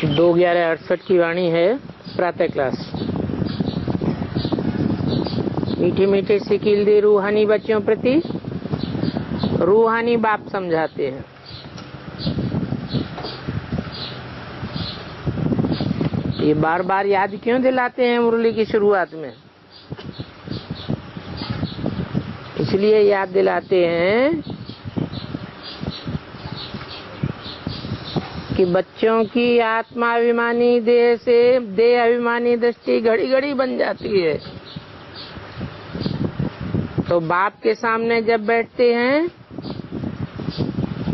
2/11/68 की वाणी है प्रातः क्लास। मीठे मीठे सिकील दे रूहानी बच्चों प्रति रूहानी बाप समझाते हैं। ये बार बार याद क्यों दिलाते हैं मुरली की शुरुआत में? इसलिए याद दिलाते हैं कि बच्चों की आत्माभिमानी देह से देह अभिमानी दृष्टि घड़ी घड़ी बन जाती है। तो बाप के सामने जब बैठते हैं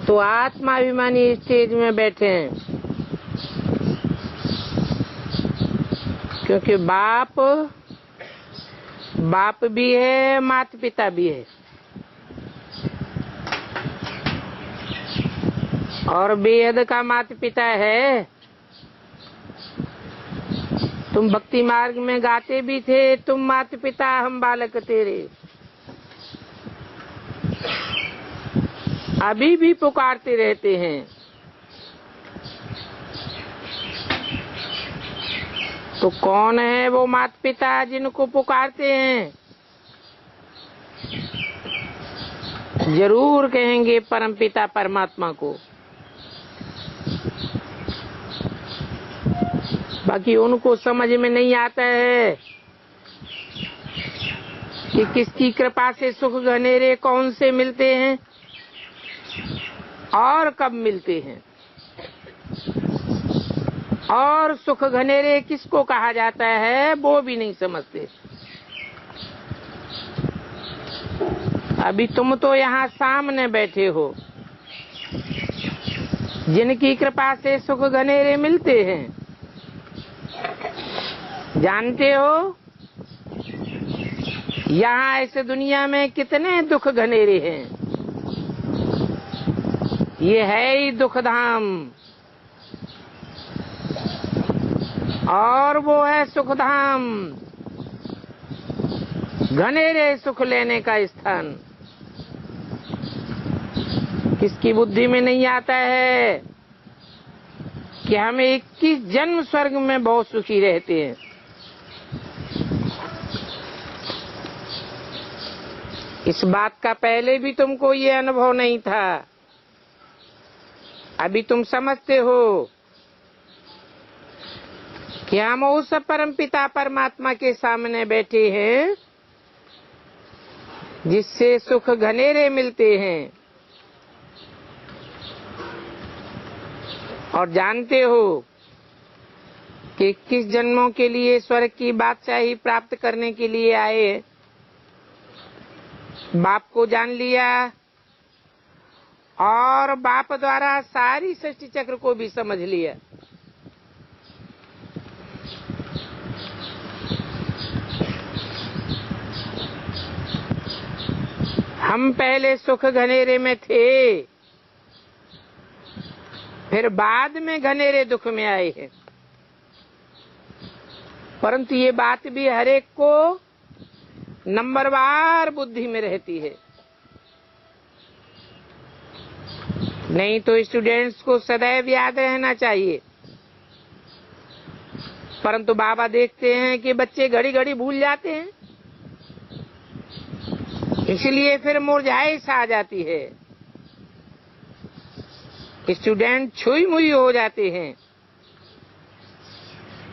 तो आत्माभिमानी स्टेज में बैठे हैं, क्योंकि बाप भी है, माता पिता भी है। और बेहद का माता पिता है। तुम भक्ति मार्ग में गाते भी थे, तुम माता पिता हम बालक तेरे। अभी भी पुकारते रहते हैं। तो कौन है वो माता पिता जिनको पुकारते हैं? जरूर कहेंगे परमपिता परमात्मा को। बाकी उनको समझ में नहीं आता है कि किसकी कृपा से सुख घनेरे कौन से मिलते हैं और कब मिलते हैं, और सुख घनेरे किसको कहा जाता है वो भी नहीं समझते। अभी तुम तो यहाँ सामने बैठे हो, जिनकी कृपा से सुख घनेरे मिलते हैं। जानते हो यहाँ इस दुनिया में कितने दुख घनेरे हैं। ये है ही दुख धाम, और वो है सुख धाम, घनेरे सुख लेने का स्थान। किसकी बुद्धि में नहीं आता है कि हम 21 जन्म स्वर्ग में बहुत सुखी रहते हैं। इस बात का पहले भी तुमको ये अनुभव नहीं था। अभी तुम समझते हो कि हम उस परम पिता परमात्मा के सामने बैठे हैं जिससे सुख घनेरे मिलते हैं। और जानते हो कि किस जन्मों के लिए स्वर्ग की बादशाही प्राप्त करने के लिए आए। बाप को जान लिया और बाप द्वारा सारी सृष्टि चक्र को भी समझ लिया। हम पहले सुख घनेरे में थे, फिर बाद में घनेरे दुख में आए हैं। परंतु ये बात भी हर एक को नंबरवार बुद्धि में रहती है। नहीं तो स्टूडेंट्स को सदैव याद रहना चाहिए। परंतु बाबा देखते हैं कि बच्चे घड़ी घड़ी भूल जाते हैं, इसलिए फिर मुरझाइश आ जाती है। स्टूडेंट छुई मुई हो जाते हैं,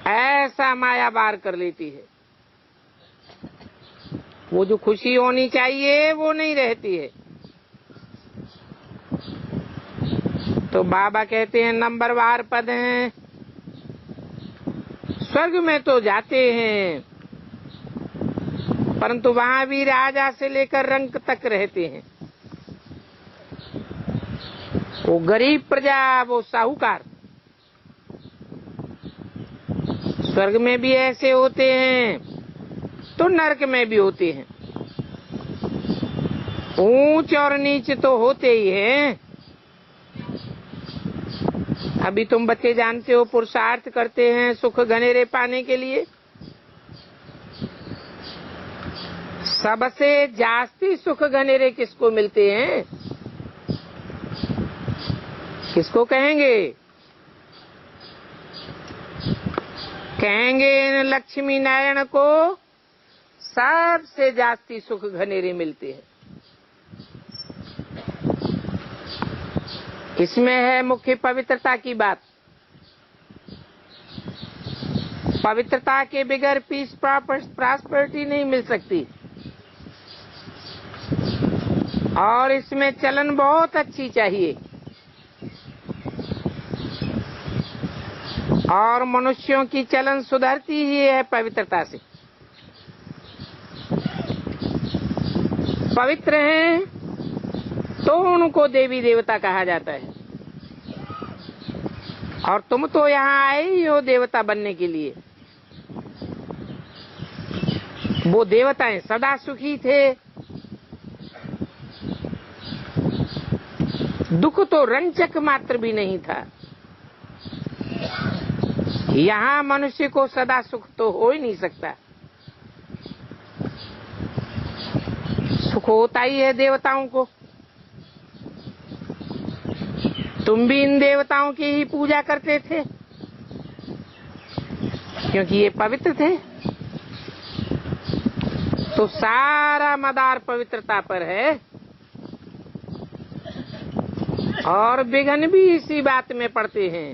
ऐसा माया बार कर लेती है। वो जो खुशी होनी चाहिए वो नहीं रहती है। तो बाबा कहते हैं नंबरवार पद हैं, स्वर्ग में तो जाते हैं, परंतु वहां भी राजा से लेकर रंक तक रहते हैं। वो गरीब प्रजा, वो साहूकार। स्वर्ग में भी ऐसे होते हैं तो नरक में भी होते हैं। ऊंच और नीच तो होते ही हैं। अभी तुम बच्चे जानते हो पुरुषार्थ करते हैं सुख घनेरे पाने के लिए। सबसे जास्ती सुख घनेरे किसको मिलते हैं? किसको कहेंगे? कहेंगे इन लक्ष्मी नारायण को सबसे जास्ती सुख घनेरे मिलते हैं। इसमें है मुख्य पवित्रता की बात। पवित्रता के बगैर पीस प्रॉस्पेरिटी नहीं मिल सकती। और इसमें चलन बहुत अच्छी चाहिए। और मनुष्यों की चलन सुधरती ही है पवित्रता से। पवित्र हैं तो उनको देवी देवता कहा जाता है। और तुम तो यहाँ आए ही हो देवता बनने के लिए। वो देवताएं सदा सुखी थे। दुख तो रंचक मात्र भी नहीं था। यहाँ मनुष्य को सदा सुख तो हो ही नहीं सकता। सुख होता ही है देवताओं को। तुम भी इन देवताओं की ही पूजा करते थे क्योंकि ये पवित्र थे। तो सारा मदार पवित्रता पर है। और विघ्न भी इसी बात में पड़ते हैं।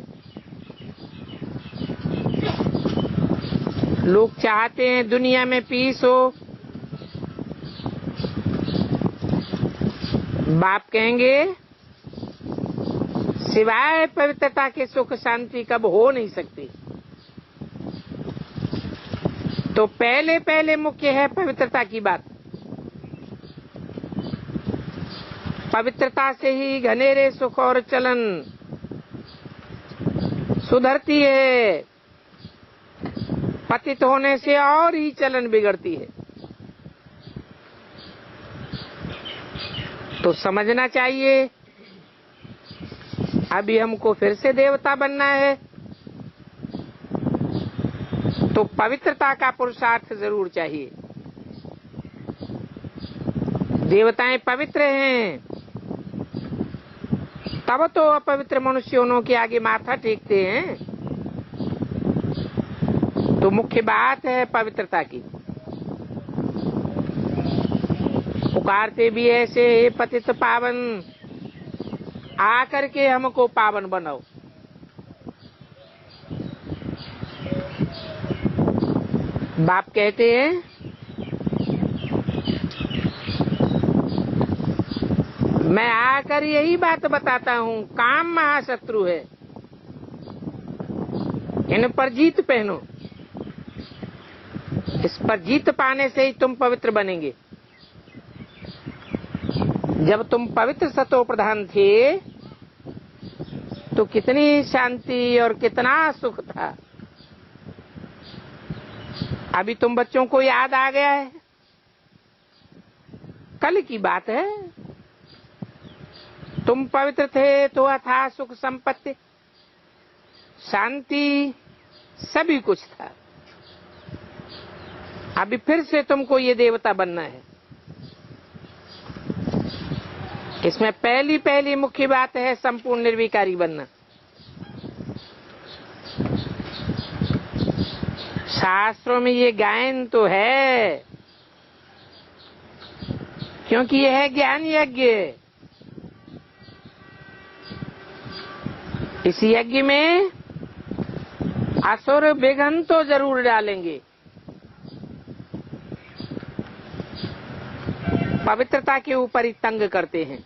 लोग चाहते हैं दुनिया में पीस हो। बाप कहेंगे सिवाय पवित्रता के सुख शांति कब हो नहीं सकती। तो पहले पहले मुख्य है पवित्रता की बात। पवित्रता से ही घनेरे सुख और चलन सुधरती है। पतित होने से और ही चलन बिगड़ती है। तो समझना चाहिए अभी हमको फिर से देवता बनना है तो पवित्रता का पुरुषार्थ जरूर चाहिए। देवताएं पवित्र हैं तब तो अपवित्र मनुष्यों के आगे माथा टेकते हैं। तो मुख्य बात है पवित्रता की। पुकारते भी ऐसे हे पतित पावन, आकर के हमको पावन बनाओ। बाप कहते हैं मैं आकर यही बात बताता हूँ, काम महाशत्रु है, इन पर जीत पहनो। इस पर जीत पाने से ही तुम पवित्र बनेंगे। जब तुम पवित्र सतो प्रधान थे तो कितनी शांति और कितना सुख था। अभी तुम बच्चों को याद आ गया है। कल की बात है। तुम पवित्र थे तो अथाह सुख संपत्ति शांति सभी कुछ था। अभी फिर से तुमको ये देवता बनना है। इसमें पहली पहली मुख्य बात है संपूर्ण निर्विकारी बनना। शास्त्रों में ये गायन तो है क्योंकि यह है ज्ञान यज्ञ। इस यज्ञ में असुर विघ्न तो जरूर डालेंगे। पवित्रता के ऊपर ही तंग करते हैं।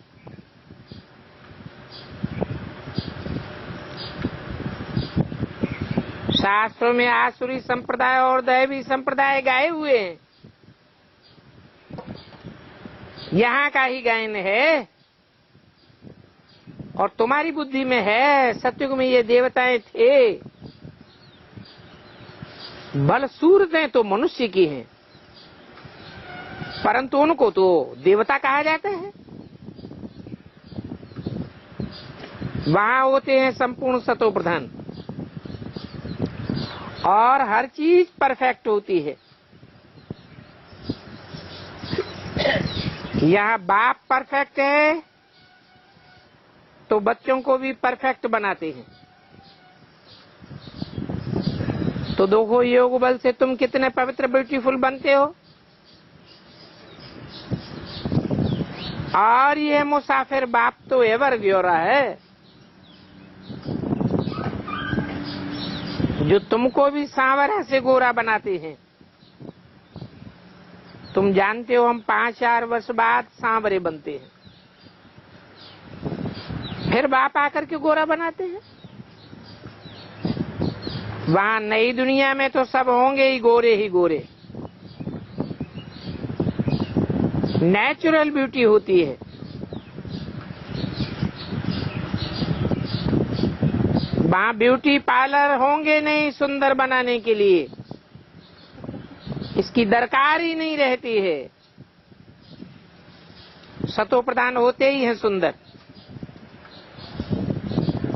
शास्त्रों में आसुरी संप्रदाय और दैवी संप्रदाय गाए हुए हैं। यहाँ का ही गायन है और तुम्हारी बुद्धि में है। सत्युग में ये देवताएं थे। बल सूरतें तो मनुष्य की हैं परंतु उनको तो देवता कहा जाता है। वहां होते हैं संपूर्ण सतो प्रधान और हर चीज परफेक्ट होती है। यहाँ बाप परफेक्ट है तो बच्चों को भी परफेक्ट बनाते हैं। तो देखो योग बल से तुम कितने पवित्र ब्यूटीफुल बनते हो। और ये मुसाफिर बाप तो एवर ग्योरा है, जो तुमको भी सांवरा से गोरा बनाते हैं। तुम जानते हो हम 5-4 वर्ष बाद सांवरे बनते हैं, फिर बाप आकर के गोरा बनाते हैं। वहां नई दुनिया में तो सब होंगे ही गोरे। नेचुरल ब्यूटी होती है। वहां ब्यूटी पार्लर होंगे नहीं सुंदर बनाने के लिए, इसकी दरकार ही नहीं रहती है। सतो प्रधान होते ही है सुंदर,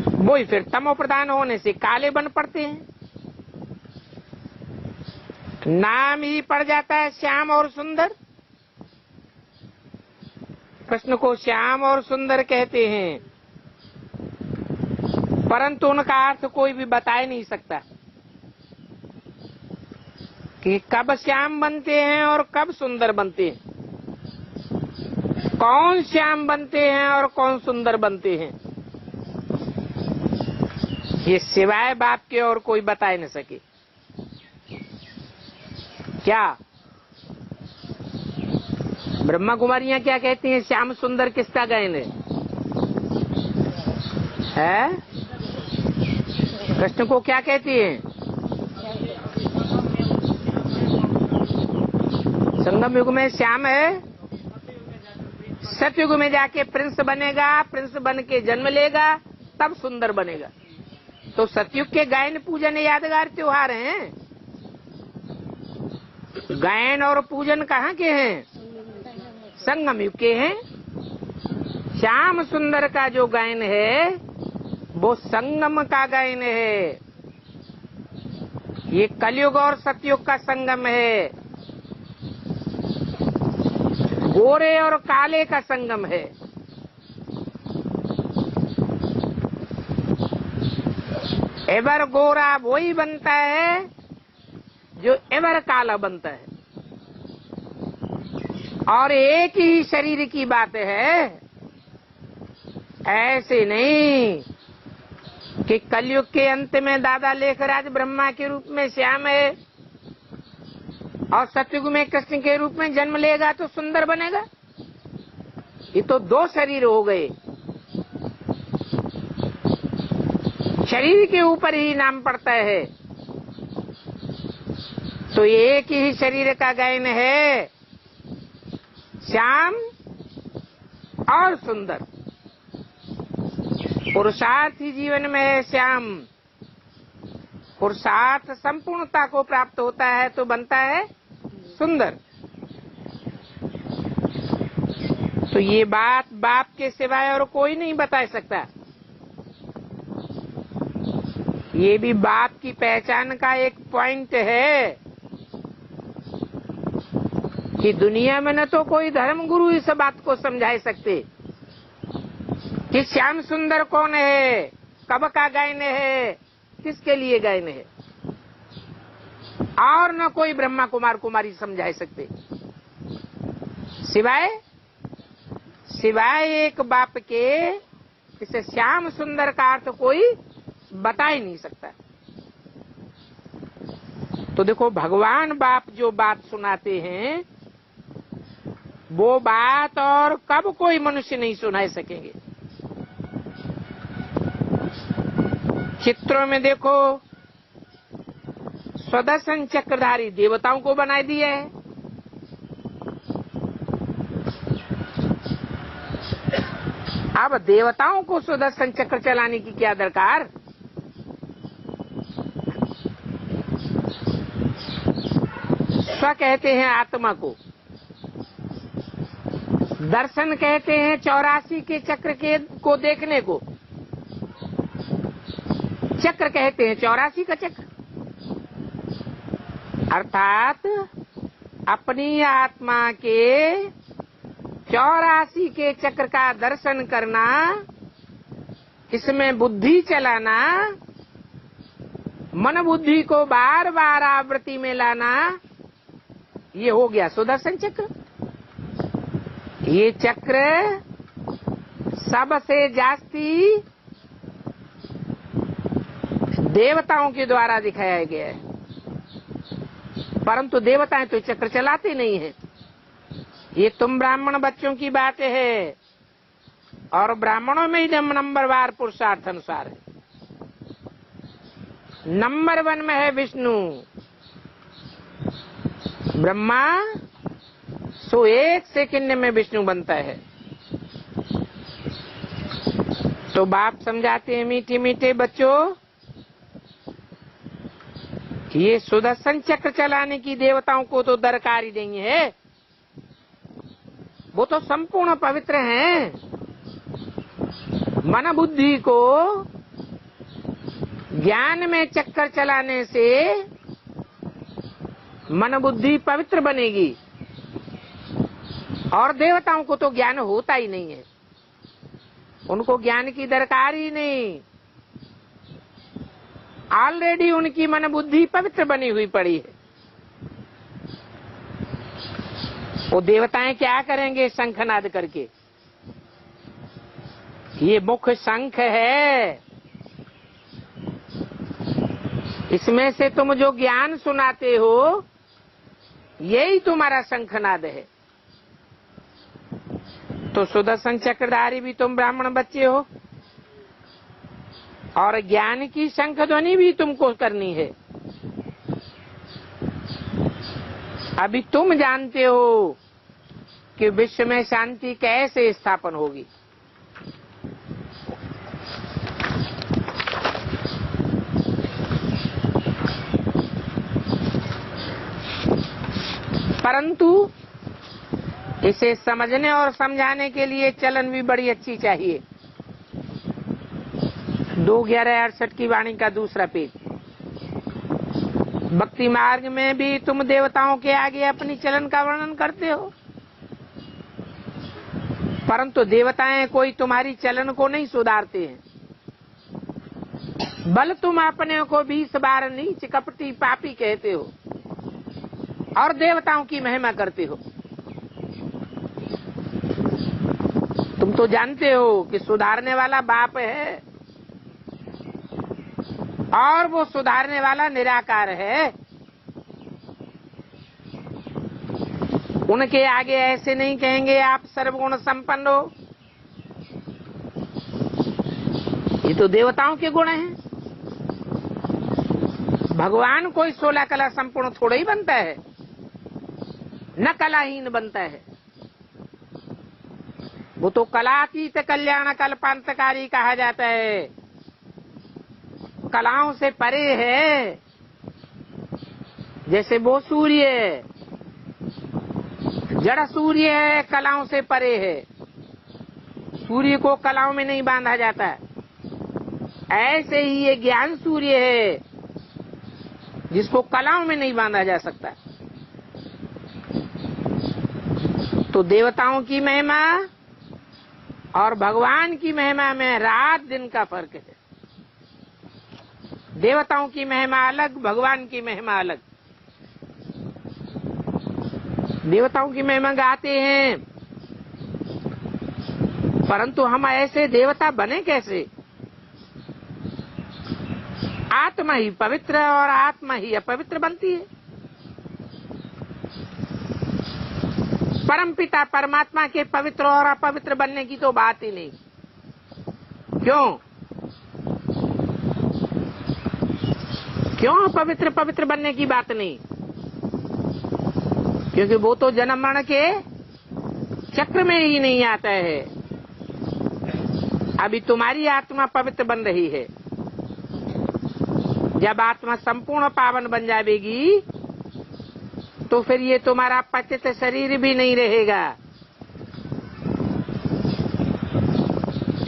वही फिर तमो प्रधान होने से काले बन पड़ते हैं। नाम ही पड़ जाता है श्याम और सुंदर। कृष्ण को श्याम और सुंदर कहते हैं, परंतु उनका अर्थ कोई भी बता ही नहीं सकता कि कब श्याम बनते हैं और कब सुंदर बनते हैं, कौन श्याम बनते हैं और कौन सुंदर बनते हैं। ये सिवाय बाप के और कोई बता ही न सके। क्या ब्रह्मा कुमारियां क्या कहती हैं, श्याम सुंदर किसका गायन है? कृष्ण को क्या कहती हैं? संगम युग में श्याम है, सतयुग में जाके प्रिंस बनेगा, प्रिंस बन के जन्म लेगा, तब सुंदर बनेगा। तो सतयुग के गायन पूजन यादगार त्योहार हैं। गायन और पूजन कहाँ के हैं? संगम युग के हैं। श्याम सुंदर का जो गायन है वो संगम का गायन है। ये कलयुग और सतयुग का संगम है, गोरे और काले का संगम है। एवर गोरा वही बनता है जो एवर काला बनता है। और एक ही शरीर की बात है, ऐसे नहीं कि कलयुग के अंत में दादा लेखराज ब्रह्मा के रूप में श्याम है और सतयुग में कृष्ण के रूप में जन्म लेगा तो सुंदर बनेगा। ये तो दो शरीर हो गए, शरीर के ऊपर ही नाम पड़ता है। तो एक ही शरीर का गायन है, श्याम और सुंदर। पुरुषार्थ ही जीवन में है श्याम। पुरुषार्थ संपूर्णता को प्राप्त होता है तो बनता है सुंदर। तो ये बात बाप के सिवाय और कोई नहीं बता सकता। ये भी बाप की पहचान का एक पॉइंट है कि दुनिया में न तो कोई धर्म गुरु इस बात को समझा सकते कि श्याम सुंदर कौन है, कब का गायन है, किसके लिए गायन है, और न कोई ब्रह्मा कुमार कुमारी समझा सकते सिवाय एक बाप के। इसे श्याम सुंदर का अर्थ कोई बता ही नहीं सकता। तो देखो भगवान बाप जो बात सुनाते हैं वो बात और कब कोई मनुष्य नहीं सुना सकेंगे। चित्रों में देखो सुदर्शन चक्रधारी देवताओं को बनाए दिए है। अब देवताओं को सुदर्शन चक्र चलाने की क्या दरकार? स्व कहते हैं आत्मा को, दर्शन कहते हैं 84 के चक्र के को देखने को, चक्र कहते हैं 84 का चक्र। अर्थात अपनी आत्मा के 84 के चक्र का दर्शन करना, इसमें बुद्धि चलाना, मन बुद्धि को बार बार आवृत्ति में लाना, ये हो गया सुदर्शन चक्र। ये चक्र सबसे जास्ती देवताओं के द्वारा दिखाया गया है, परंतु देवताएं तो चक्र चलाते नहीं है। ये तुम ब्राह्मण बच्चों की बात है, और ब्राह्मणों में ही नंबरवार पुरुषार्थ अनुसार है। नंबर 1 में है विष्णु, ब्रह्मा 101 सेकंड में विष्णु बनता है। तो बाप समझाते हैं मीठे मीठे बच्चों, ये सुदर्शन चक्र चलाने की देवताओं को तो दरकार ही नहीं है, वो तो संपूर्ण पवित्र हैं। मन बुद्धि को ज्ञान में चक्कर चलाने से मन बुद्धि पवित्र बनेगी, और देवताओं को तो ज्ञान होता ही नहीं है, उनको ज्ञान की दरकार ही नहीं। ऑलरेडी उनकी मन बुद्धि पवित्र बनी हुई पड़ी है। वो देवताएं क्या करेंगे शंखनाद करके? ये मुख्य शंख है, इसमें से तुम जो ज्ञान सुनाते हो यही तुम्हारा शंखनाद है। तो सुदर्शन चक्रधारी भी तुम ब्राह्मण बच्चे हो, और ज्ञान की शंख ध्वनि भी तुमको करनी है। अभी तुम जानते हो कि विश्व में शांति कैसे स्थापन होगी। परंतु इसे समझने और समझाने के लिए चलन भी बड़ी अच्छी चाहिए। 2/11/68 की वाणी का दूसरा पेज। भक्ति मार्ग में भी तुम देवताओं के आगे अपनी चलन का वर्णन करते हो, परंतु देवताएं कोई तुम्हारी चलन को नहीं सुधारते हैं। बल तुम अपने को 20 बार नीच कपटी पापी कहते हो और देवताओं की महिमा करते हो। तुम तो जानते हो कि सुधारने वाला बाप है, और वो सुधारने वाला निराकार है। उनके आगे ऐसे नहीं कहेंगे आप सर्वगुण संपन्न हो। ये तो देवताओं के गुण हैं। भगवान कोई 16 कला संपूर्ण थोड़ा ही बनता है, न कलाहीन बनता है। वो तो कलातीत कल्याण कल्पांतकारी कहा जाता है, कलाओं से परे है। जैसे वो सूर्य जड़ सूर्य है, कलाओं से परे है। सूर्य को कलाओं में नहीं बांधा जाता। ऐसे ही ये ज्ञान सूर्य है, जिसको कलाओं में नहीं बांधा जा सकता। तो देवताओं की महिमा और भगवान की महिमा में रात दिन का फर्क है। देवताओं की महिमा अलग, भगवान की महिमा अलग। देवताओं की महिमा गाते हैं, परंतु हम ऐसे देवता बने कैसे? आत्मा ही पवित्र और आत्मा ही अपवित्र बनती है। परमपिता परमात्मा के पवित्र और अपवित्र बनने की तो बात ही नहीं। क्यों पवित्र पवित्र बनने की बात नहीं? क्योंकि वो तो जन्म मरण के चक्र में ही नहीं आता है। अभी तुम्हारी आत्मा पवित्र बन रही है। जब आत्मा संपूर्ण पावन बन जाएगी तो फिर ये तुम्हारा पतित शरीर भी नहीं रहेगा।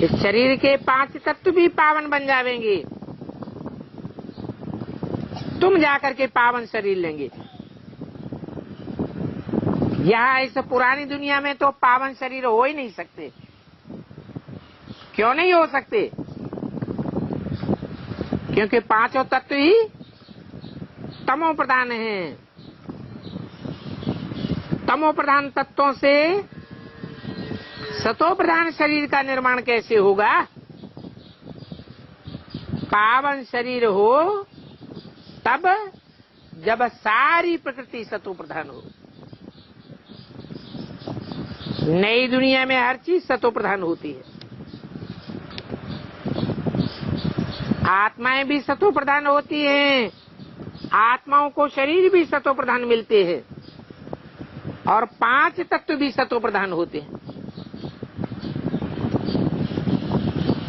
इस शरीर के 5 तत्व भी पावन बन जाएंगे। तुम जाकर के पावन शरीर लेंगे। यहाँ इस पुरानी दुनिया में तो पावन शरीर हो ही नहीं सकते। क्यों नहीं हो सकते? क्योंकि 5 तत्व ही तमो प्रधान हैं। तमो प्रधान तत्वों से सतो प्रधान शरीर का निर्माण कैसे होगा? पावन शरीर हो तब जब सारी प्रकृति सतो प्रधान हो। नई दुनिया में हर चीज सतो प्रधान होती है। आत्माएं भी सतो प्रधान होती हैं, आत्माओं को शरीर भी सतो प्रधान मिलते हैं और 5 तत्व भी सतो प्रधान होते हैं।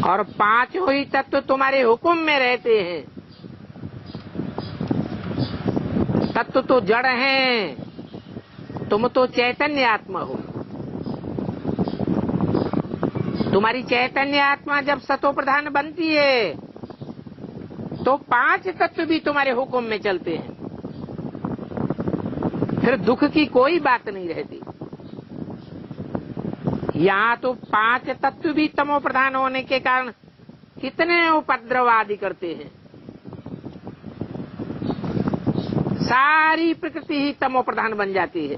और 5 ही तत्व तुम्हारे हुक्म में रहते हैं। तत्व तो जड़ हैं, तुम तो चैतन्य आत्मा हो। तुम्हारी चैतन्य आत्मा जब सतो प्रधान बनती है तो 5 तत्व भी तुम्हारे हुक्म में चलते हैं। फिर दुख की कोई बात नहीं रहती। यहाँ तो 5 तत्व भी तमो प्रधान होने के कारण कितने उपद्रव आदि करते हैं। सारी प्रकृति ही तमो प्रधान बन जाती है।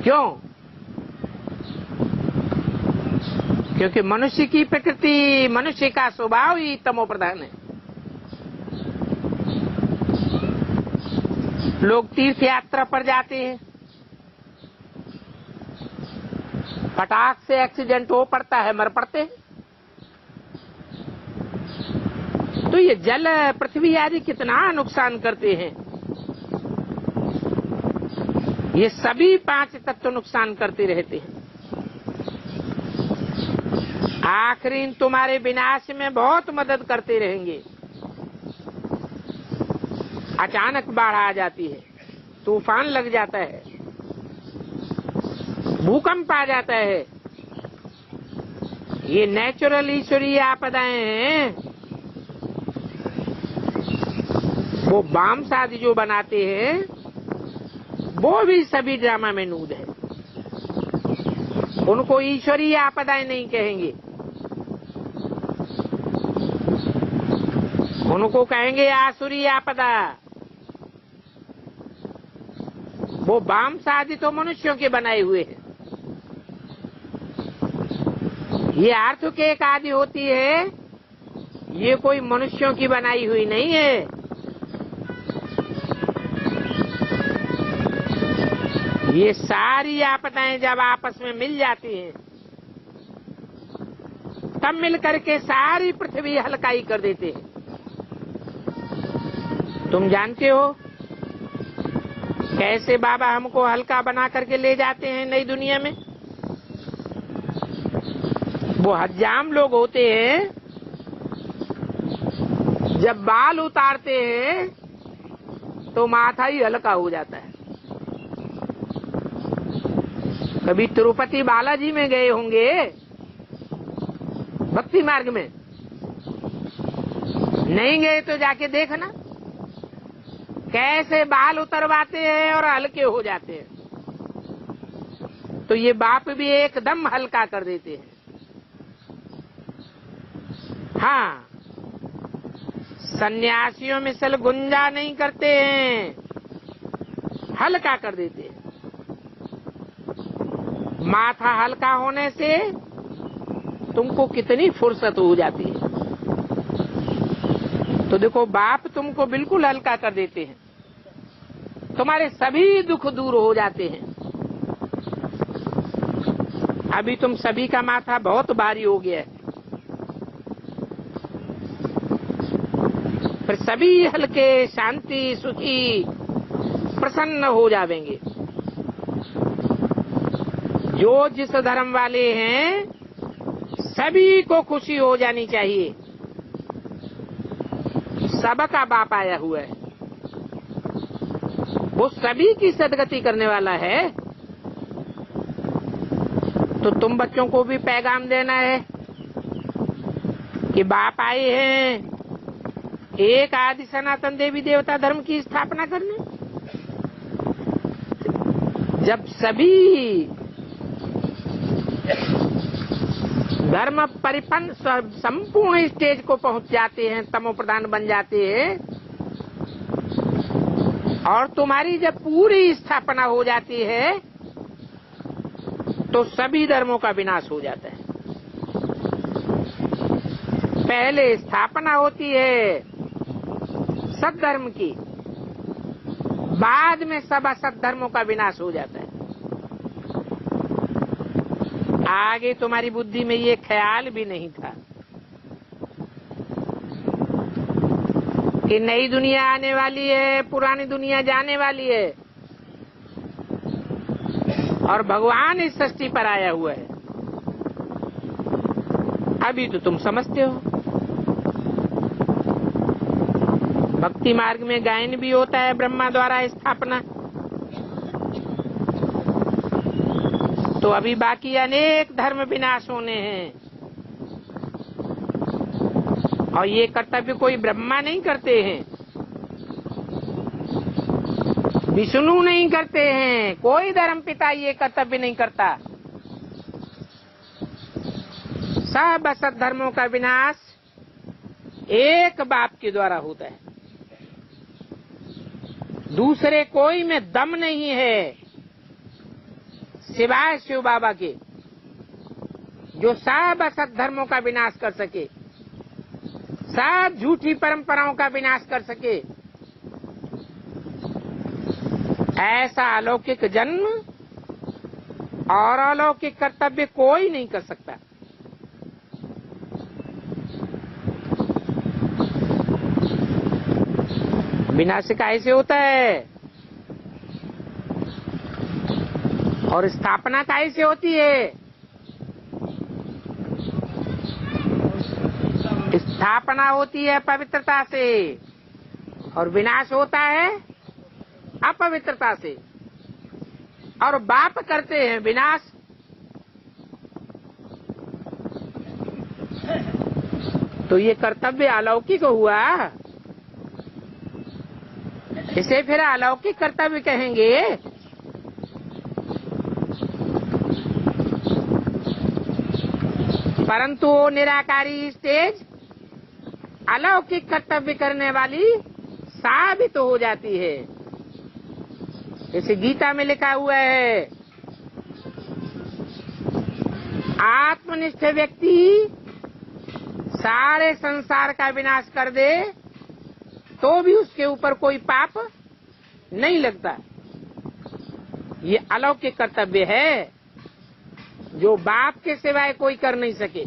क्यों? क्योंकि मनुष्य की प्रकृति, मनुष्य का स्वभाव ही तमो प्रधान है। लोग तीर्थ यात्रा पर जाते हैं, फटाक से एक्सीडेंट हो पड़ता है, मर पड़ते हैं। तो ये जल, पृथ्वी आदि कितना नुकसान करते हैं। ये सभी 5 तत्व नुकसान करते रहते हैं। आखिरी तुम्हारे विनाश में बहुत मदद करते रहेंगे। अचानक बाढ़ आ जाती है, तूफान लग जाता है, भूकंप आ जाता है। ये नेचुरल ईश्वरीय आपदाएं हैं। वो बाम्स आदि जो बनाते हैं वो भी सभी ड्रामा में नूद है। उनको ईश्वरीय आपदाएं नहीं कहेंगे, उनको कहेंगे आसुरी आपदा। वो बाम्स आदि तो मनुष्यों के बनाए हुए हैं। ये आर्थुकेक आदि होती है, ये कोई मनुष्यों की बनाई हुई नहीं है। ये सारी आपदाएं जब आपस में मिल जाती हैं तब मिलकर के सारी पृथ्वी हल्काई कर देते हैं। तुम जानते हो कैसे बाबा हमको हल्का बना करके ले जाते हैं नई दुनिया में? वो हजाम लोग होते हैं, जब बाल उतारते हैं तो माथा ही हल्का हो जाता है। कभी तिरुपति बालाजी में गए होंगे भक्ति मार्ग में, नहीं गए तो जाके देखना कैसे बाल उतरवाते हैं और हल्के हो जाते हैं। तो ये बाप भी एकदम हल्का कर देते हैं। हाँ, सन्यासियों में सल गुंजा नहीं करते हैं, हल्का कर देते हैं। माथा हल्का होने से तुमको कितनी फुर्सत हो जाती है। तो देखो, बाप तुमको बिल्कुल हल्का कर देते हैं, तुम्हारे सभी दुख दूर हो जाते हैं। अभी तुम सभी का माथा बहुत भारी हो गया है, फिर सभी हल्के, शांति, सुखी, प्रसन्न हो जाएंगे। जो जिस धर्म वाले हैं सभी को खुशी हो जानी चाहिए। सबका बाप आया हुआ है, वो सभी की सदगति करने वाला है। तो तुम बच्चों को भी पैगाम देना है कि बाप आए हैं एक आदि सनातन देवी देवता धर्म की स्थापना करने। जब सभी धर्म परिपन्न संपूर्ण स्टेज को पहुंच जाते हैं, तमो प्रधान बन जाते हैं, और तुम्हारी जब पूरी स्थापना हो जाती है तो सभी धर्मों का विनाश हो जाता है। पहले स्थापना होती है सद्धर्म की, बाद में सब असत धर्मों का विनाश हो जाता है। आगे तुम्हारी बुद्धि में ये ख्याल भी नहीं था कि नई दुनिया आने वाली है, पुरानी दुनिया जाने वाली है और भगवान इस सृष्टि पर आया हुआ है। अभी तो तुम समझते हो। भक्ति मार्ग में गायन भी होता है ब्रह्मा द्वारा स्थापना। तो अभी बाकी अनेक धर्म विनाश होने हैं और ये कर्तव्य कोई ब्रह्मा नहीं करते हैं, विष्णु नहीं करते हैं, कोई धर्म पिता ये कर्तव्य नहीं करता। सब असत धर्मों का विनाश एक बाप के द्वारा होता है। दूसरे कोई में दम नहीं है सिवाय शिव बाबा के, जो सब असत धर्मों का विनाश कर सके, सब झूठी परंपराओं का विनाश कर सके। ऐसा अलौकिक जन्म और अलौकिक कर्तव्य कोई नहीं कर सकता। विनाश कैसे होता है और स्थापना कैसे होती है? स्थापना होती है पवित्रता से और विनाश होता है अपवित्रता से। और बाप करते हैं विनाश। तो ये कर्तव्य अलौकिक हुआ, इसे फिर अलौकिक कर्तव्य कहेंगे। परंतु निराकारी स्टेज अलौकिक कर्तव्य करने वाली साबित हो जाती है। जैसे गीता में लिखा हुआ है, आत्मनिष्ठ व्यक्ति सारे संसार का विनाश कर दे तो भी उसके ऊपर कोई पाप नहीं लगता। ये अलौकिक कर्तव्य है जो बाप के सिवाय कोई कर नहीं सके।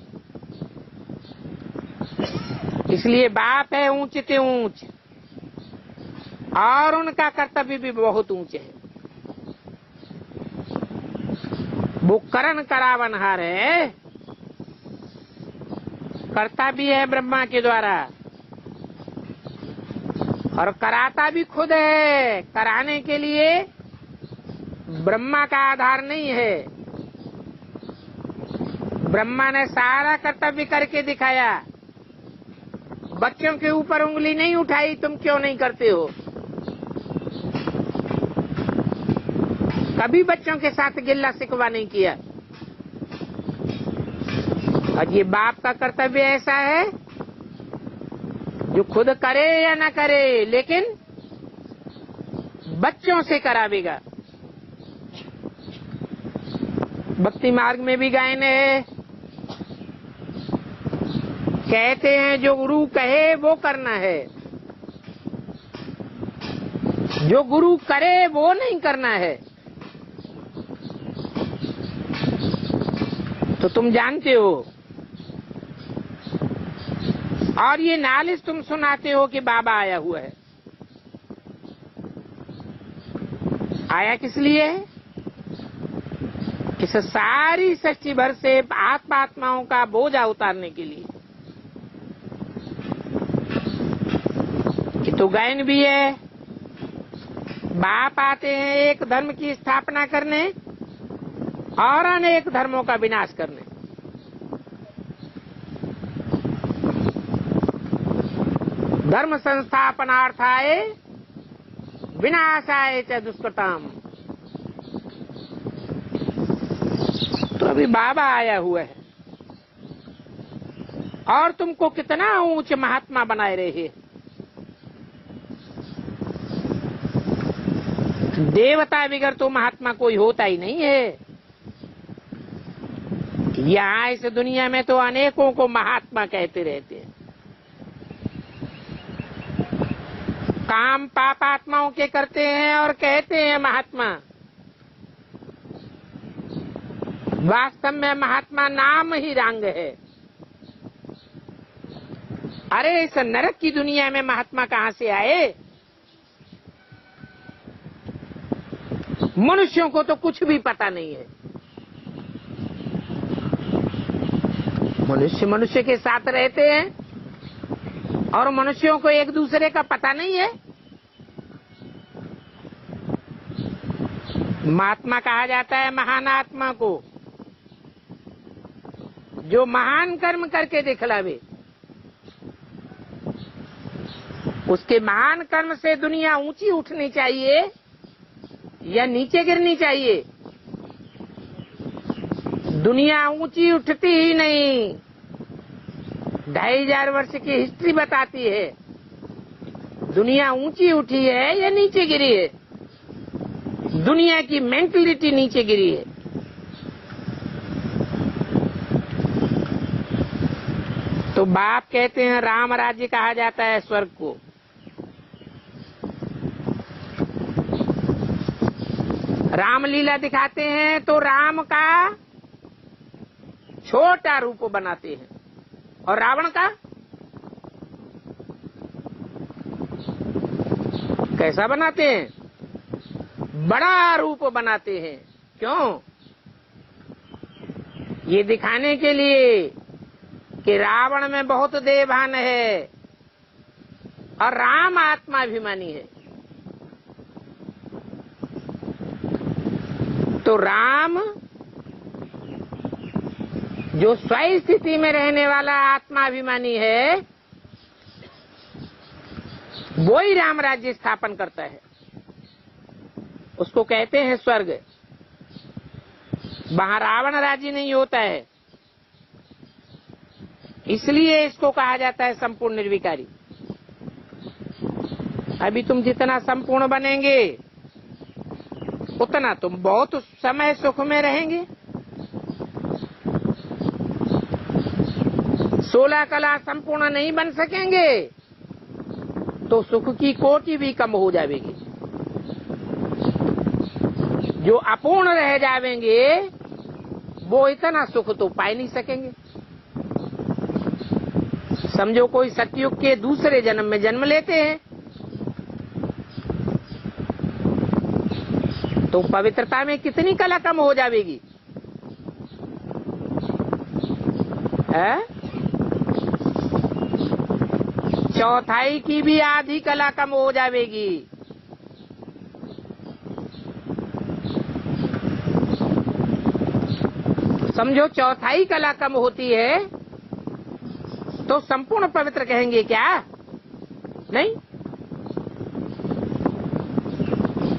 इसलिए बाप है ऊंच से ऊंच और उनका कर्तव्य भी बहुत ऊंचे है। वो करण करावनहार है, करता भी है ब्रह्मा के द्वारा और कराता भी खुद है। कराने के लिए ब्रह्मा का आधार नहीं है। ब्रह्मा ने सारा कर्तव्य करके दिखाया। बच्चों के ऊपर उंगली नहीं उठाई, तुम क्यों नहीं करते हो? कभी बच्चों के साथ गिल्ला शिकवा नहीं किया। और ये बाप का कर्तव्य ऐसा है जो खुद करे या ना करे, लेकिन बच्चों से करावेगा। भक्ति मार्ग में भी गायन है, कहते हैं जो गुरु कहे वो करना है, जो गुरु करे वो नहीं करना है। तो तुम जानते हो और ये नालिश तुम सुनाते हो कि बाबा आया हुआ है। आया किस लिए? इस सारी सृष्टि भर से आत्माओं का बोझा उतारने के लिए। कि तो गायन भी है, बाप आते हैं एक धर्म की स्थापना करने और अनेक धर्मों का विनाश करने। धर्म संस्थापनार्थाय विनाशाय च दुष्कृताम। तो अभी बाबा आया हुआ है और तुमको कितना ऊंच महात्मा बनाए रहे। देवता बिगर तो महात्मा कोई होता ही नहीं है। यहाँ इस दुनिया में तो अनेकों को महात्मा कहते रहते हैं। काम पापात्माओं के करते हैं और कहते हैं महात्मा। वास्तव में महात्मा नाम ही रंग है। अरे इस नरक की दुनिया में महात्मा कहाँ से आए? मनुष्यों को तो कुछ भी पता नहीं है। मनुष्य मनुष्य के साथ रहते हैं और मनुष्यों को एक दूसरे का पता नहीं है। महात्मा कहा जाता है महान आत्मा को, जो महान कर्म करके दिखलावे। उसके महान कर्म से दुनिया ऊंची उठनी चाहिए या नीचे गिरनी चाहिए? दुनिया ऊंची उठती ही नहीं। 2500 वर्ष की हिस्ट्री बताती है दुनिया ऊंची उठी है या नीचे गिरी है। दुनिया की मेंटलिटी नीचे गिरी है। तो बाप कहते हैं राम राज्य कहा जाता है स्वर्ग को। रामलीला दिखाते हैं तो राम का छोटा रूप बनाते हैं और रावण का कैसा बनाते हैं? बड़ा रूप बनाते हैं। क्यों? ये दिखाने के लिए कि रावण में बहुत देवान है और राम आत्माभिमानी है। तो राम जो स्वयं स्थिति में रहने वाला आत्माभिमानी है, वो ही राम राज्य स्थापन करता है। उसको कहते हैं स्वर्ग। वहां रावण राज्य नहीं होता है, इसलिए इसको कहा जाता है संपूर्ण निर्विकारी। अभी तुम जितना संपूर्ण बनेंगे उतना तुम बहुत समय सुख में रहेंगे। 16 कला संपूर्ण नहीं बन सकेंगे तो सुख की कोटि भी कम हो जाएगी। जो अपूर्ण रह जाएंगे वो इतना सुख तो पा नहीं सकेंगे। समझो कोई सतयुग के दूसरे जन्म में जन्म लेते हैं तो पवित्रता में कितनी कला कम हो जाएगी? चौथाई की भी आधी कला कम हो जाएगी। समझो चौथाई कला कम होती है तो संपूर्ण पवित्र कहेंगे क्या? नहीं।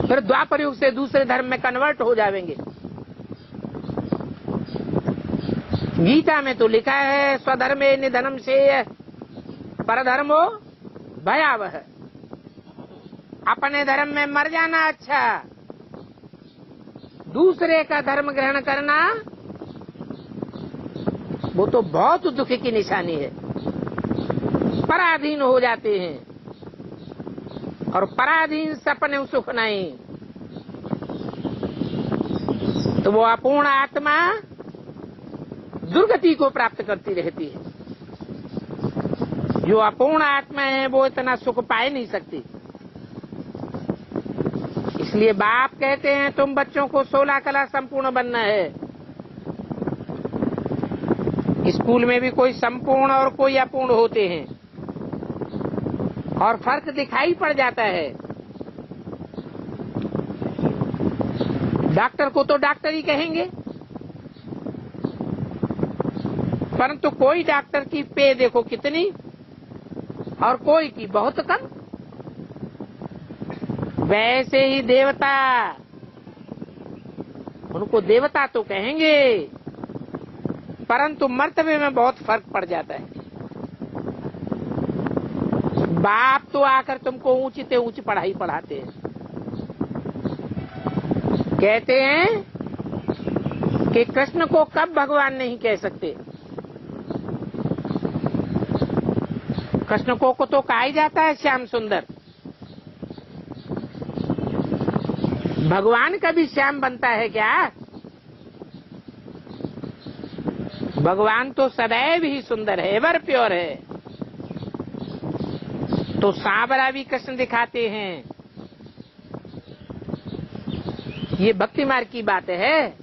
फिर द्वापर युग से दूसरे धर्म में कन्वर्ट हो जाएंगे। गीता में तो लिखा है स्वधर्मे निधनम से परधर्मो भयावह। अपने धर्म में मर जाना अच्छा, दूसरे का धर्म ग्रहण करना वो तो बहुत दुख की निशानी है। पराधीन हो जाते हैं और पराधीन सपने सुख नहीं। तो वो अपूर्ण आत्मा दुर्गति को प्राप्त करती रहती है। जो अपूर्ण आत्मा है वो इतना सुख पाए नहीं सकती। इसलिए बाप कहते हैं तुम बच्चों को 16 कला संपूर्ण बनना है। स्कूल में भी कोई संपूर्ण और कोई अपूर्ण होते हैं और फर्क दिखाई पड़ जाता है। डॉक्टर को तो डॉक्टर ही कहेंगे, परंतु कोई डॉक्टर की पे देखो कितनी और कोई की बहुत कम। वैसे ही देवता, उनको देवता तो कहेंगे परंतु मर्तबे में बहुत फर्क पड़ जाता है। बाप तो आकर तुमको ऊंची से ऊंची पढ़ाई पढ़ाते हैं कहते हैं कि कृष्ण को कब भगवान नहीं कह सकते। कृष्ण को तो कहा ही जाता है श्याम सुंदर। भगवान कभी श्याम बनता है क्या? भगवान तो सदैव ही सुंदर है, एवर प्योर है। तो सांवरा भी कृष्ण दिखाते हैं। ये भक्ति मार्ग की बात है।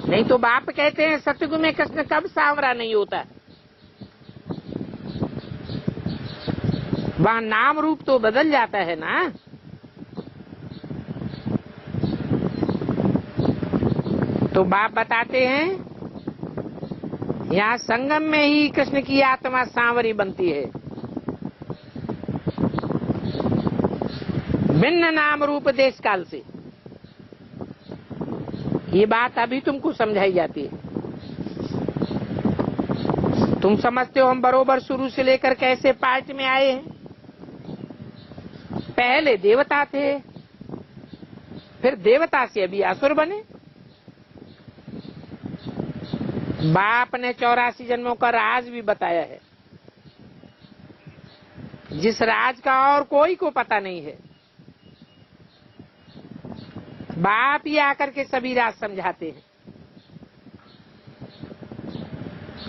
नहीं तो बाप कहते हैं सतयुग में कृष्ण कब सांवरा नहीं होता। वहां नाम रूप तो बदल जाता है ना। तो बाप बताते हैं यहाँ संगम में ही कृष्ण की आत्मा सांवरी बनती है। भिन्न नाम रूप देश काल से। ये बात अभी तुमको समझाई जाती है। तुम समझते हो हम बरोबर शुरू से लेकर कैसे पार्ट में आए हैं। पहले देवता थे, फिर देवता से अभी असुर बने। बाप ने 84 जन्मों का राज भी बताया है, जिस राज का और कोई को पता नहीं है। बाप ही आकर के सभी राज समझाते हैं।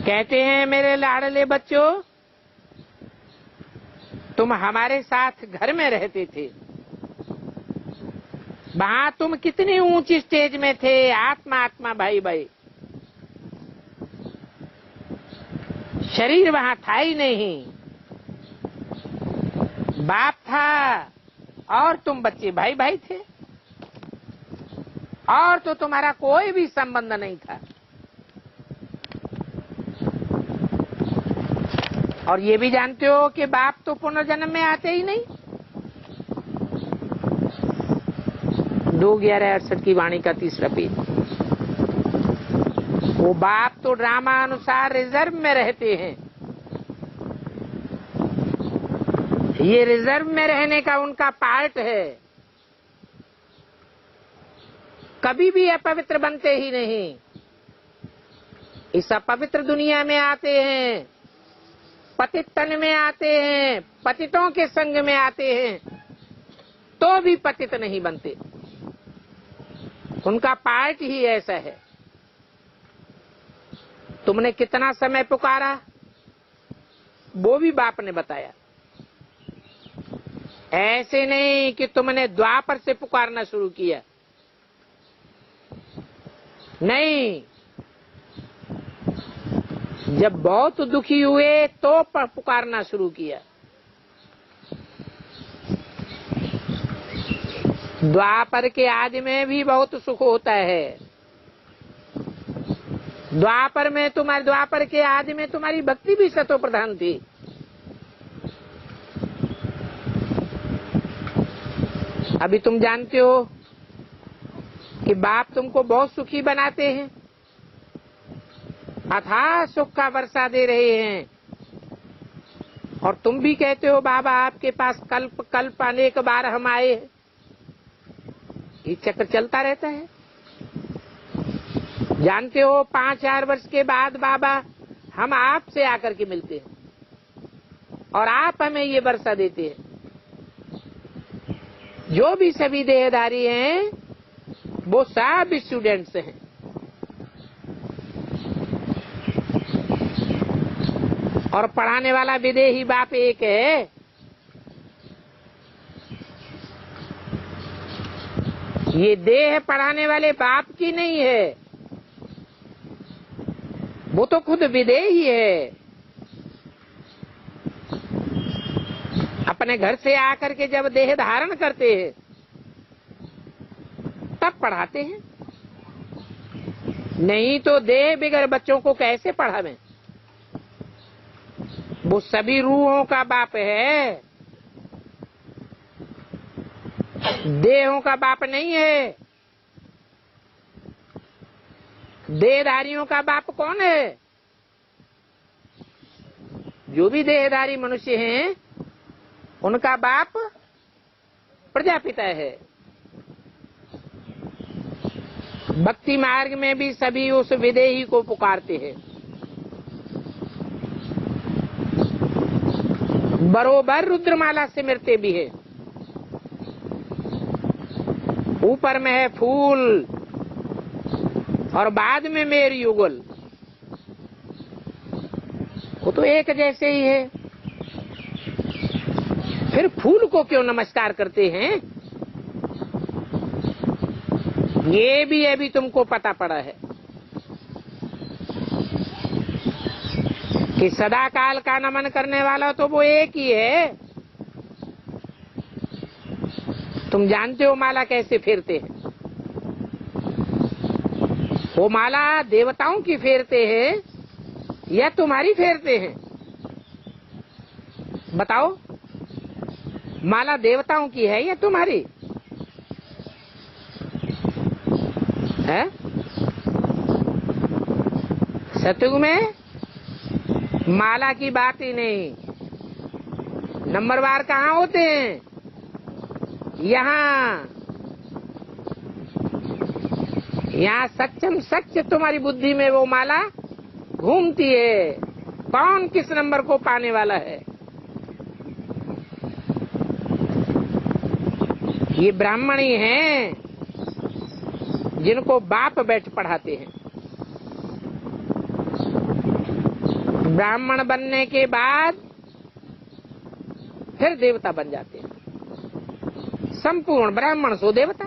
कहते हैं मेरे लाडले बच्चों, तुम हमारे साथ घर में रहते थे। वहां तुम कितनी ऊंची स्टेज में थे, आत्मा आत्मा भाई भाई। शरीर वहां था ही नहीं। बाप था और तुम बच्चे भाई भाई थे, और तो तुम्हारा कोई भी संबंध नहीं था। और ये भी जानते हो कि बाप तो पुनर्जन्म में आते ही नहीं। 2/11/68 की वाणी का 3रा पेज। वो बाप तो ड्रामा अनुसार रिजर्व में रहते हैं। ये रिजर्व में रहने का उनका पार्ट है। कभी भी अपवित्र बनते ही नहीं। इस अपवित्र दुनिया में आते हैं, पतित तन में आते हैं, पतितों के संग में आते हैं, तो भी पतित नहीं बनते। उनका पार्ट ही ऐसा है। तुमने कितना समय पुकारा वो भी बाप ने बताया। ऐसे नहीं कि तुमने द्वापर से पुकारना शुरू किया, नहीं। जब बहुत दुखी हुए तो पुकारना शुरू किया। द्वापर के आदि में भी बहुत सुख होता है। द्वापर के आदि में तुम्हारी भक्ति भी सतो प्रधान थी। अभी तुम जानते हो कि बाप तुमको बहुत सुखी बनाते हैं, अथाह सुख का वर्षा दे रहे हैं। और तुम भी कहते हो बाबा आपके पास कल्प कल्प अनेक बार हम आए। ये चक्र चलता रहता है। जानते हो 5-4 वर्ष के बाद बाबा हम आपसे आकर के मिलते हैं और आप हमें ये वर्षा देते हैं। जो भी सभी देहधारी हैं वो सब स्टूडेंट्स हैं। और पढ़ाने वाला विदेही बाप एक है। ये देह पढ़ाने वाले बाप की नहीं है, वो तो खुद विदेही है। अपने घर से आकर के जब देह धारण करते हैं तब पढ़ाते हैं, नहीं तो देह बिगड़ बच्चों को कैसे पढ़ावें। वो सभी रूहों का बाप है, देहों का बाप नहीं है। देहधारियों का बाप कौन है? जो भी देहधारी मनुष्य हैं उनका बाप प्रजापिता है। भक्ति मार्ग में भी सभी उस विदेही को पुकारते हैं। बरोबर रुद्रमाला सिमरते भी है। ऊपर में है फूल और बाद में मेर युगल, वो तो एक जैसे ही है। फिर फूल को क्यों नमस्कार करते हैं, ये भी अभी तुमको पता पड़ा है कि सदा काल का नमन करने वाला तो वो एक ही है। तुम जानते हो माला कैसे फेरते हैं? वो माला देवताओं की फेरते हैं या तुम्हारी फेरते हैं? बताओ, माला देवताओं की है या तुम्हारी है? सतयुग में माला की बात ही नहीं। नंबरवार कहाँ होते हैं? यहाँ सक्षम सच तुम्हारी बुद्धि में वो माला घूमती है। कौन किस नंबर को पाने वाला है? ये ब्राह्मण ही हैं जिनको बाप बैठ पढ़ाते हैं। ब्राह्मण बनने के बाद फिर देवता बन जाते हैं। संपूर्ण ब्राह्मण सो देवता।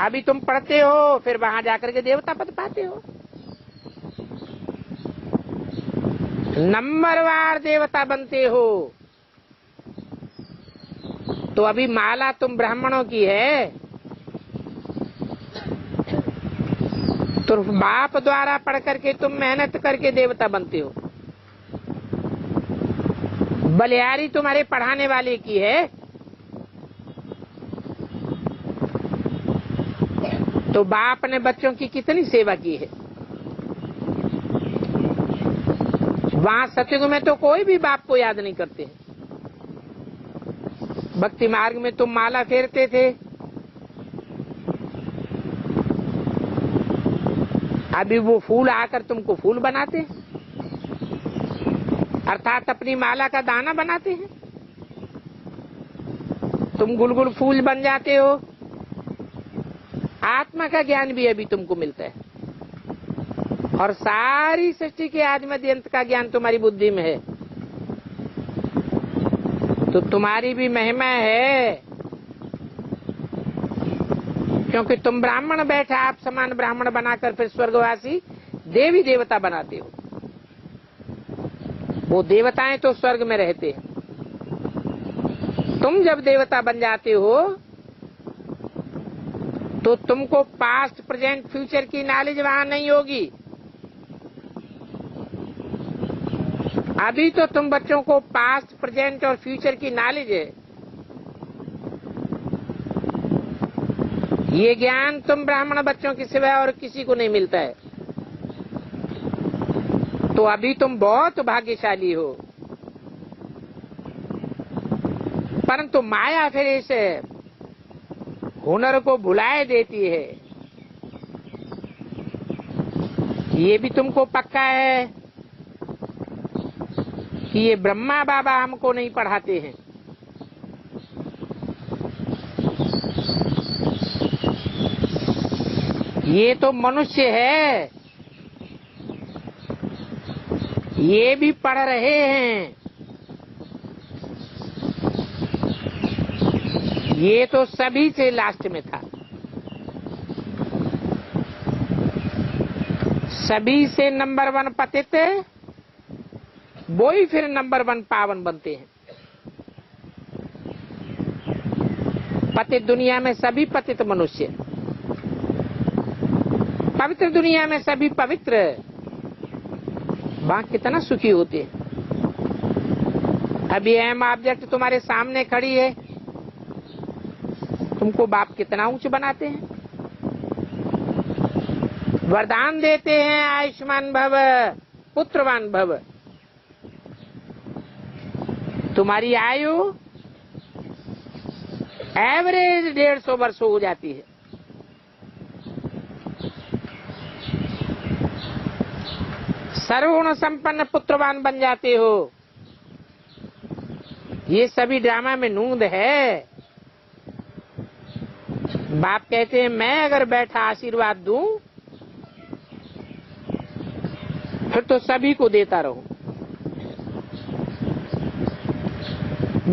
अभी तुम पढ़ते हो, फिर वहां जाकर के देवता पद पाते हो। नंबरवार देवता बनते हो। तो अभी माला तुम ब्राह्मणों की है, तो बाप द्वारा पढ़ करके तुम मेहनत करके देवता बनते हो। बलियारी तुम्हारे पढ़ाने वाले की है, तो बाप ने बच्चों की कितनी सेवा की है। वहां सतयुग में तो कोई भी बाप को याद नहीं करते हैं। भक्ति मार्ग में तुम माला फेरते थे, अभी वो फूल आकर तुमको फूल बनाते हैं, अर्थात अपनी माला का दाना बनाते हैं। तुम गुलगुल फूल बन जाते हो। आत्मा का ज्ञान भी अभी तुमको मिलता है और सारी सृष्टि के आदि मध्य अंत का ज्ञान तुम्हारी बुद्धि में है। तो तुम्हारी भी महिमा है, क्योंकि तुम ब्राह्मण बैठा आप समान ब्राह्मण बनाकर फिर स्वर्गवासी देवी देवता बनाते हो। वो देवताएं तो स्वर्ग में रहते हैं। तुम जब देवता बन जाते हो तो तुमको पास्ट प्रेजेंट फ्यूचर की नॉलेज वहां नहीं होगी। अभी तो तुम बच्चों को पास्ट प्रेजेंट और फ्यूचर की नॉलेज है। ये ज्ञान तुम ब्राह्मण बच्चों की सिवाय और किसी को नहीं मिलता है। तो अभी तुम बहुत भाग्यशाली हो। परंतु माया फिर इस हुनर को भुलाए देती है। ये भी तुमको पक्का है कि ये ब्रह्मा बाबा हमको नहीं पढ़ाते हैं। ये तो मनुष्य है, ये भी पढ़ रहे हैं। ये तो सभी से लास्ट में था। सभी से नंबर 1 पतित, वो ही फिर नंबर 1 पावन बनते हैं। पतित दुनिया में सभी पतित मनुष्य, पवित्र दुनिया में सभी पवित्र। वहां कितना सुखी होते हैं। अभी अहम ऑब्जेक्ट तुम्हारे सामने खड़ी है, तुमको बाप कितना ऊंच बनाते हैं, वरदान देते हैं, आयुष्मान भव पुत्रवान भव। तुम्हारी आयु एवरेज 150 वर्ष हो जाती है। सर्वगुण संपन्न पुत्रवान बन जाते हो। ये सभी ड्रामा में नूंद है। बाप कहते हैं मैं अगर बैठा आशीर्वाद दूं फिर तो सभी को देता रहूं।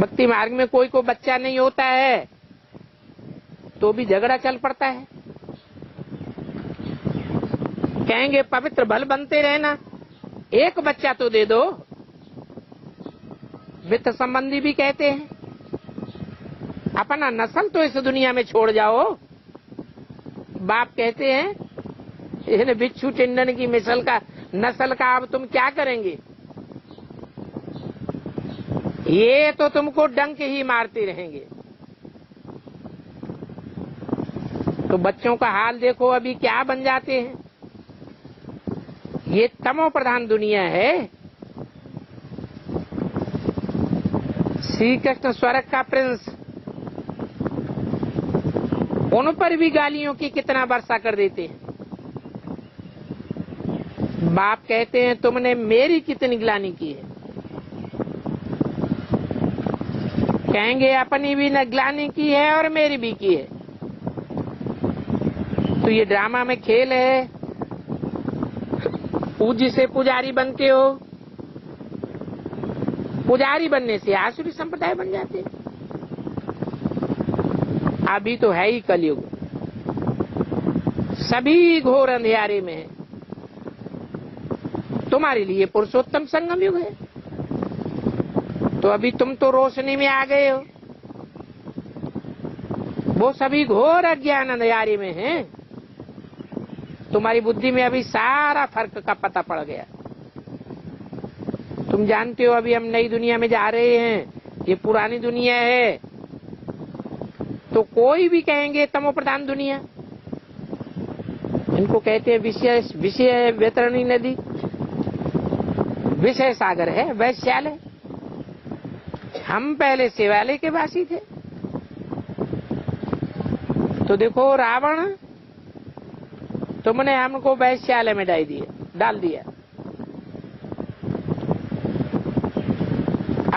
भक्ति मार्ग में कोई को बच्चा नहीं होता है तो भी झगड़ा चल पड़ता है। कहेंगे पवित्र भल बनते रहना, एक बच्चा तो दे दो। वित्त संबंधी भी कहते हैं अपना नस्ल तो इस दुनिया में छोड़ जाओ। बाप कहते हैं इन बिच्छू टिंडन की नस्ल का अब तुम क्या करेंगे? ये तो तुमको डंक ही मारते रहेंगे। तो बच्चों का हाल देखो अभी क्या बन जाते हैं। ये तमो प्रधान दुनिया है। श्री कृष्ण स्वर्ग का प्रिंस, उन पर भी गालियों की कितना वर्षा कर देते हैं। बाप कहते हैं तुमने मेरी कितनी ग्लानि की है। कहेंगे अपनी भी न ग्लानि की है और मेरी भी की है। तो ये ड्रामा में खेल है। पूज्य से पुजारी बनते हो, पुजारी बनने से आसुरी संप्रदाय बन जाते हैं। अभी तो है ही कलयुग, सभी घोर अंधियारे में है। तुम्हारे लिए पुरुषोत्तम संगम युग है। तो अभी तुम तो रोशनी में आ गए हो, वो सभी घोर अज्ञान अंधियारे में हैं। तुम्हारी बुद्धि में अभी सारा फर्क का पता पड़ गया। तुम जानते हो अभी हम नई दुनिया में जा रहे हैं, ये पुरानी दुनिया है। तो कोई भी कहेंगे तमो प्रधान दुनिया, इनको कहते हैं विषय वैतरणी नदी, विषय सागर है, वैश्यालय। हम पहले शिवालय के वासी थे। तो देखो रावण, तुमने हमको वैश्यालय में डाल दिया।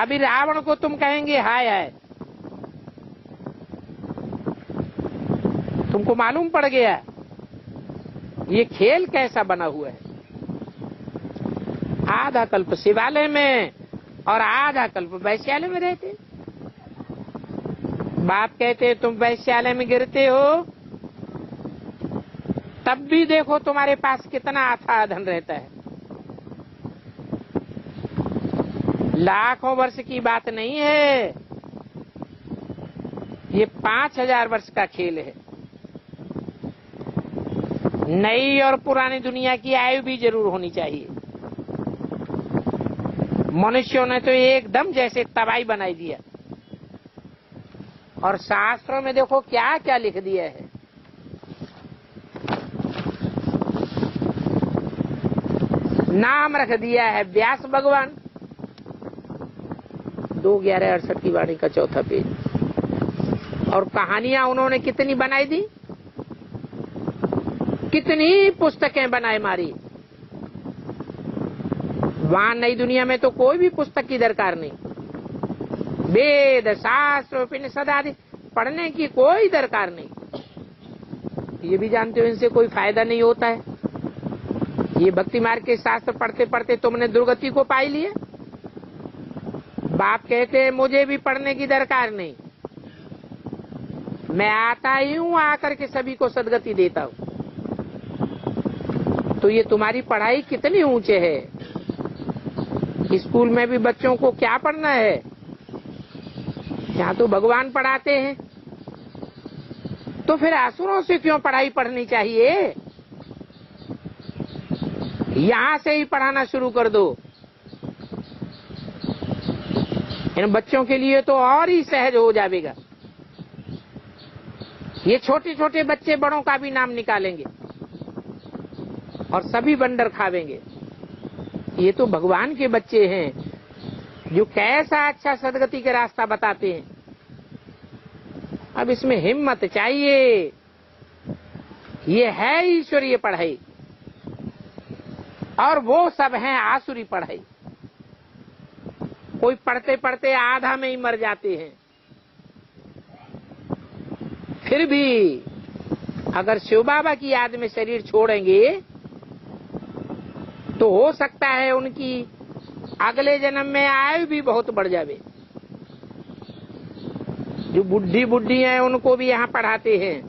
अभी रावण को तुम कहेंगे हाय हाय। तुमको मालूम पड़ गया ये खेल कैसा बना हुआ है। आधा कल्प शिवालय में और आधा कल्प वैश्यालय में रहते। बाप कहते तुम वैश्यालय में गिरते हो तब भी देखो तुम्हारे पास कितना अथाह धन रहता है। लाखों वर्ष की बात नहीं है, ये 5000 वर्ष का खेल है। नई और पुरानी दुनिया की आयु भी जरूर होनी चाहिए। मनुष्यों ने तो एकदम जैसे तबाही बनाई दिया। और शास्त्रों में देखो क्या क्या लिख दिया है। नाम रख दिया है व्यास भगवान। 2/11/68 की वाणी का 4था पेज। और कहानियां उन्होंने कितनी बनाई दी, कितनी पुस्तकें बनाए मारी। वहां नई दुनिया में तो कोई भी पुस्तक की दरकार नहीं। वेद शास्त्र उपनिषद आदि पढ़ने की कोई दरकार नहीं। ये भी जानते हो इनसे कोई फायदा नहीं होता है। ये भक्ति मार्ग के शास्त्र पढ़ते पढ़ते तुमने दुर्गति को पाई लिए। बाप कहते हैं मुझे भी पढ़ने की दरकार नहीं, मैं आता ही हूं, आकर के सभी को सदगति देता हूं। तो ये तुम्हारी पढ़ाई कितनी ऊंचे है। स्कूल में भी बच्चों को क्या पढ़ना है, यहाँ तो भगवान पढ़ाते हैं। तो फिर असुरों से क्यों पढ़ाई पढ़नी चाहिए। यहां से ही पढ़ाना शुरू कर दो। इन बच्चों के लिए तो और ही सहज हो जाएगा। ये छोटे छोटे बच्चे बड़ों का भी नाम निकालेंगे और सभी बंडर खावेंगे। ये तो भगवान के बच्चे हैं जो कैसा अच्छा सदगति का रास्ता बताते हैं। अब इसमें हिम्मत चाहिए। ये है ईश्वरीय पढ़ाई। और वो सब हैं आसुरी पढ़ाई। कोई पढ़ते पढ़ते आधा में ही मर जाते हैं। फिर भी अगर शिव बाबा की याद में शरीर छोड़ेंगे तो हो सकता है उनकी अगले जन्म में आयु भी बहुत बढ़ जावे। जो बुढ़ी हैं उनको भी यहाँ पढ़ाते हैं,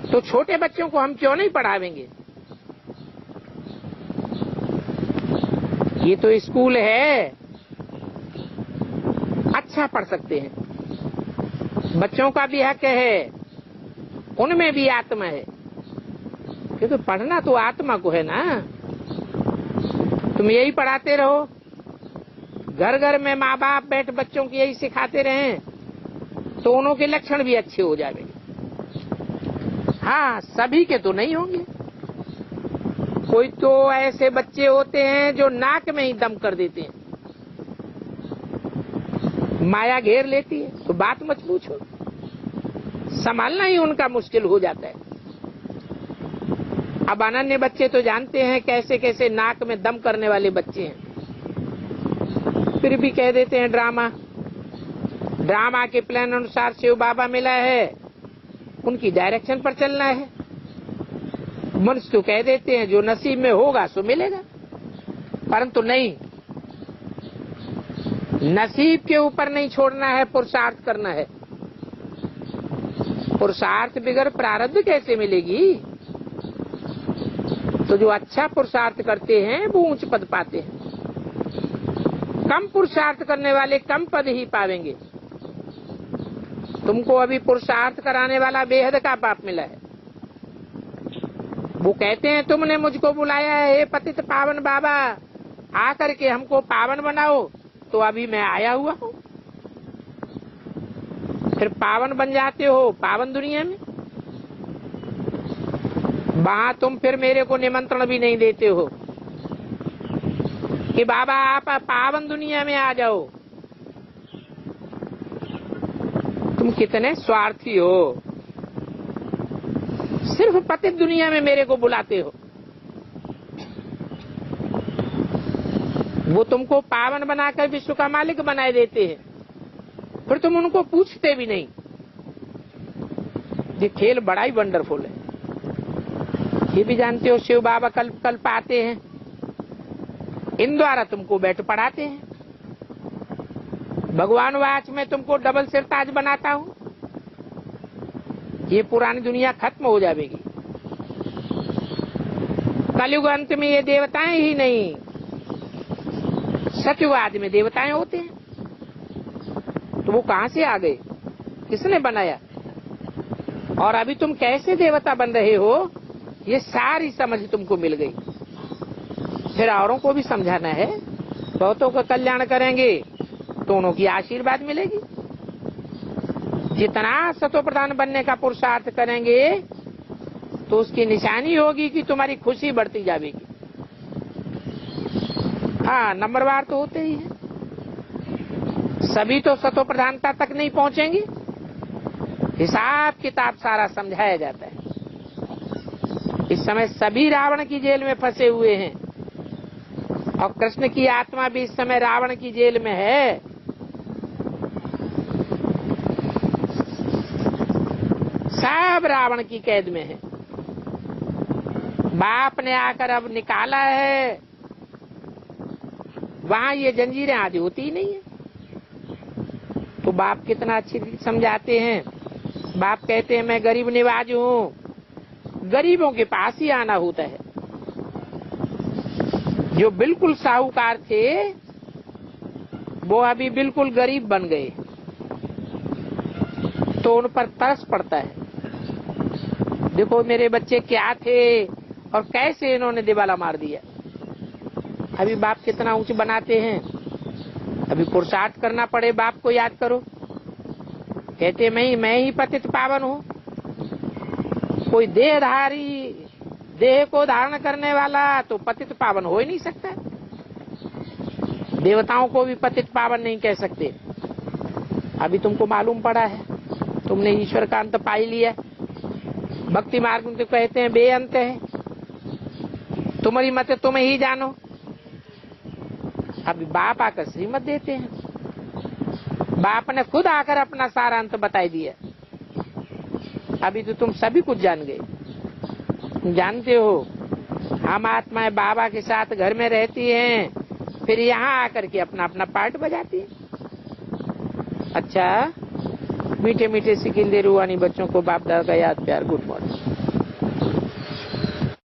तो छोटे बच्चों को हम क्यों नहीं पढ़ावेंगे? ये तो स्कूल है, अच्छा पढ़ सकते हैं। बच्चों का भी हक है, उनमें भी आत्मा है, क्योंकि पढ़ना तो आत्मा को है ना। तुम यही पढ़ाते रहो, घर घर में माँ बाप बैठ बच्चों को यही सिखाते रहें तो उनके लक्षण भी अच्छे हो जाएंगे। हाँ, सभी के तो नहीं होंगे। कोई तो ऐसे बच्चे होते हैं जो नाक में ही दम कर देते हैं, माया घेर लेती है तो बात मत पूछो, संभालना ही उनका मुश्किल हो जाता है। अब अनन्य बच्चे तो जानते हैं कैसे कैसे नाक में दम करने वाले बच्चे हैं, फिर भी कह देते हैं ड्रामा के प्लान अनुसार शिव बाबा मिला है, उनकी डायरेक्शन पर चलना है। मनुष्य तो कह देते हैं जो नसीब में होगा सो मिलेगा, परंतु नहीं, नसीब के ऊपर नहीं छोड़ना है, पुरुषार्थ करना है। पुरुषार्थ बगैर प्रारब्ध कैसे मिलेगी? तो जो अच्छा पुरुषार्थ करते हैं वो उच्च पद पाते हैं, कम पुरुषार्थ करने वाले कम पद ही पावेंगे। तुमको अभी पुरुषार्थ कराने वाला बेहद का पाप मिला है। वो कहते हैं तुमने मुझको बुलाया है, हे पतित पावन बाबा, आकर के हमको पावन बनाओ, तो अभी मैं आया हुआ हूँ। फिर पावन बन जाते हो पावन दुनिया में, वहां तुम फिर मेरे को निमंत्रण भी नहीं देते हो कि बाबा आप पावन दुनिया में आ जाओ। तुम कितने स्वार्थी हो, सिर्फ पतित दुनिया में मेरे को बुलाते हो। वो तुमको पावन बनाकर विश्व का मालिक बनाए देते हैं, फिर तुम उनको पूछते भी नहीं। ये खेल बड़ा ही वंडरफुल है। ये भी जानते हो शिव बाबा कल्प कल्प आते हैं, इन द्वारा तुमको बैठ पढ़ाते हैं। भगवान वाच में तुमको डबल सिर ताज बनाता हूँ। ये पुरानी दुनिया खत्म हो जाएगी। कलयुग अंत में ये देवताएं ही नहीं, सतयुग आदि में देवताएं होते हैं। तो वो कहां से आ गए, किसने बनाया, और अभी तुम कैसे देवता बन रहे हो, ये सारी समझ तुमको मिल गई। फिर औरों को भी समझाना है, बहुतों का कल्याण करेंगे तो उन्हों की आशीर्वाद मिलेगी। जितना सतो प्रधान बनने का पुरुषार्थ करेंगे तो उसकी निशानी होगी कि तुम्हारी खुशी बढ़ती जाएगी। हाँ, नंबरवार तो होते ही है, सभी तो सतो प्रधानता तक नहीं पहुंचेंगे। हिसाब किताब सारा समझाया जाता है। इस समय सभी रावण की जेल में फंसे हुए हैं, और कृष्ण की आत्मा भी इस समय रावण की जेल में है। सब रावण की कैद में है। बाप ने आकर अब निकाला है, वहां ये जंजीरें आदि होती ही नहीं है। तो बाप कितना अच्छी समझाते हैं। बाप कहते हैं मैं गरीब निवाज हूँ, गरीबों के पास ही आना होता है। जो बिल्कुल साहूकार थे वो अभी बिल्कुल गरीब बन गए, तो उन पर तरस पड़ता है। देखो मेरे बच्चे क्या थे और कैसे इन्होंने दिवाला मार दिया। अभी बाप कितना ऊंच बनाते हैं। अभी पुरुषार्थ करना पड़े, बाप को याद करो। कहते मैं ही पतित पावन हूँ। कोई देहधारी, देह को धारण करने वाला तो पतित पावन हो ही नहीं सकता। देवताओं को भी पतित पावन नहीं कह सकते। अभी तुमको मालूम पड़ा है, तुमने ईश्वर का अंत पा ही लिया। भक्ति मार्ग में तो कहते हैं बेअंत है। तुम्हारी मत तुम ही जानो। अभी बाप आकर श्रीमत देते हैं, बाप ने खुद आकर अपना सारांश बताई दिया। अभी तो तुम सभी कुछ जान गए। जानते हो हम आत्माएं बाबा के साथ घर में रहती हैं, फिर यहाँ आकर के अपना अपना पार्ट बजाती हैं। अच्छा, मीठे मीठे सिकिंदे रूहानी बच्चों को बाप दादा का याद प्यार, गुड मॉर्निंग।